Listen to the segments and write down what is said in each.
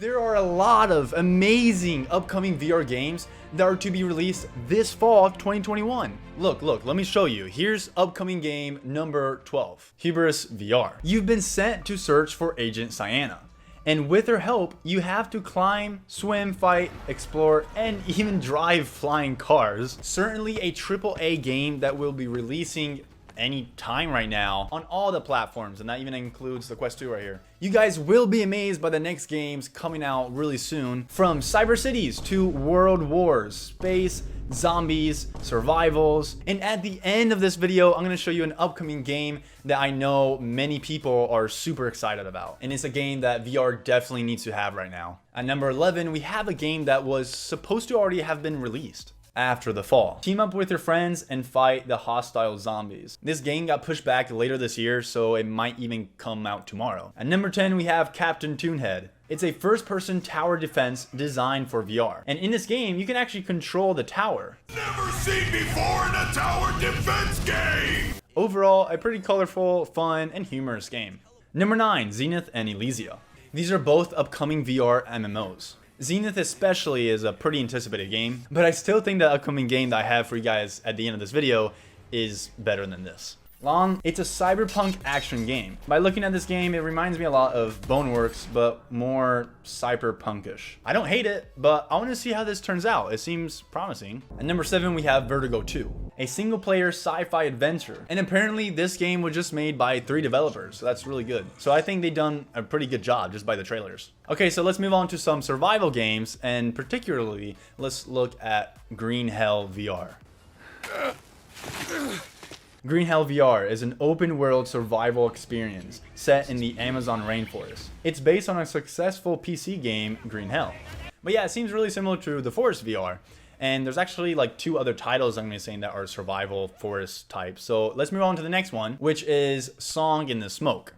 There are a lot of amazing upcoming VR games that are to be released this fall 2021. Look, let me show you. Here's upcoming game number 12, Hubris VR. You've been sent to search for Agent Cyanna. And with her help, you have to climb, swim, fight, explore, and even drive flying cars. Certainly a AAA game that will be releasing any time right now on all the platforms, and that even includes the Quest 2 right here. You guys will be amazed by the next games coming out really soon, from Cyber Cities to World Wars, space, zombies, survivals. And at the end of this video, I'm going to show you an upcoming game that I know many people are super excited about, and it's a game that VR definitely needs to have right now. At number 11, we have a game that was supposed to already have been released. After the Fall. Team up with your friends and fight the hostile zombies. This game got pushed back later this year, so it might even come out tomorrow. At number 10, we have Captain Toonhead. It's a first-person tower defense designed for VR. And in this game, you can actually control the tower. Never seen before in a tower defense game! Overall, a pretty colorful, fun, and humorous game. Number 9, Zenith and Elysia. These are both upcoming VR MMOs. Zenith especially is a pretty anticipated game, but I still think the upcoming game that I have for you guys at the end of this video is better than this. Long, it's a cyberpunk action game. By looking at this game, it reminds me a lot of Boneworks, but more cyberpunkish. I don't hate it, but I want to see how this turns out. It seems promising. At number 7, we have Vertigo 2, a single-player sci-fi adventure. And apparently this game was just made by 3 developers, so that's really good. So I think they've done a pretty good job just by the trailers. Okay, so let's move on to some survival games, and particularly, let's look at Green Hell VR. Green Hell VR is an open-world survival experience set in the Amazon rainforest. It's based on a successful PC game, Green Hell. But yeah, it seems really similar to The Forest VR. And there's actually like 2 other titles I'm going to be saying that are survival forest type. So let's move on to the next one, which is Song in the Smoke.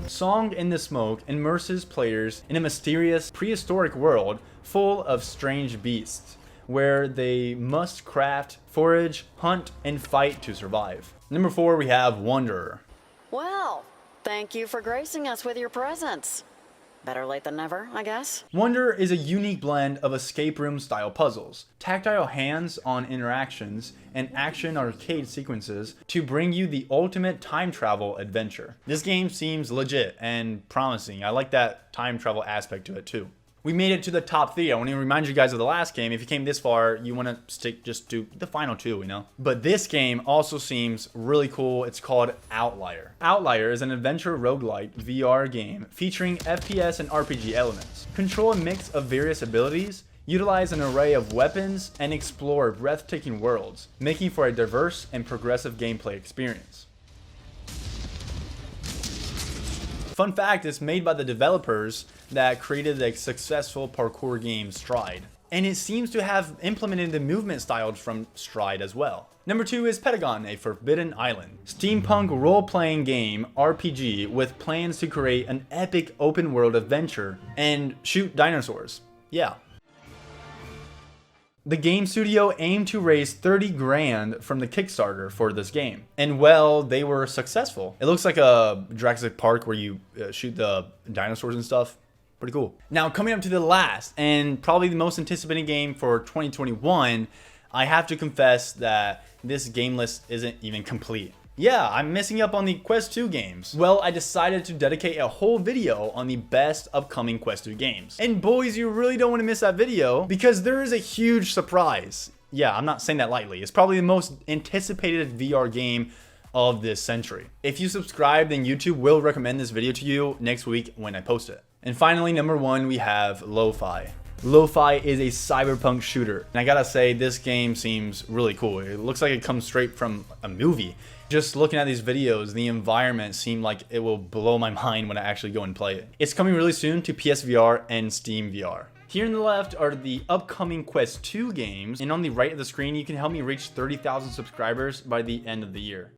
Song in the Smoke immerses players in a mysterious prehistoric world full of strange beasts, where they must craft, forage, hunt, and fight to survive. Number 4, we have Wanderer. Well, thank you for gracing us with your presence. Better late than never, I guess. Wanderer is a unique blend of escape room style puzzles, tactile hands-on interactions, and action arcade sequences to bring you the ultimate time travel adventure. This game seems legit and promising. I like that time travel aspect to it too. We made it to the top 3. I want to remind you guys of the last game. If you came this far, you want to stick just to the final 2, you know? But this game also seems really cool. It's called Outlier. Outlier is an adventure roguelike VR game featuring FPS and RPG elements. Control a mix of various abilities, utilize an array of weapons, and explore breathtaking worlds, making for a diverse and progressive gameplay experience. Fun fact, it's made by the developers that created the successful parkour game Stride. And it seems to have implemented the movement styles from Stride as well. Number 2 is Patagon, a Forbidden Island. Steampunk role-playing game RPG with plans to create an epic open-world adventure and shoot dinosaurs. Yeah. The game studio aimed to raise 30 grand from the Kickstarter for this game. And well, they were successful. It looks like a Jurassic Park where you shoot the dinosaurs and stuff. Pretty cool. Now, coming up to the last and probably the most anticipated game for 2021, I have to confess that this game list isn't even complete. Yeah, I'm missing up on the Quest 2 games. Well, I decided to dedicate a whole video on the best upcoming Quest 2 games. And boys, you really don't want to miss that video because there is a huge surprise. Yeah, I'm not saying that lightly. It's probably the most anticipated VR game of this century. If you subscribe, then YouTube will recommend this video to you next week when I post it. And finally, number 1, we have Lo-Fi. Lo-Fi is a cyberpunk shooter. And I gotta say, this game seems really cool. It looks like it comes straight from a movie. Just looking at these videos, the environment seemed like it will blow my mind when I actually go and play it. It's coming really soon to PSVR and Steam VR. Here on the left are the upcoming Quest 2 games, and on the right of the screen, you can help me reach 30,000 subscribers by the end of the year.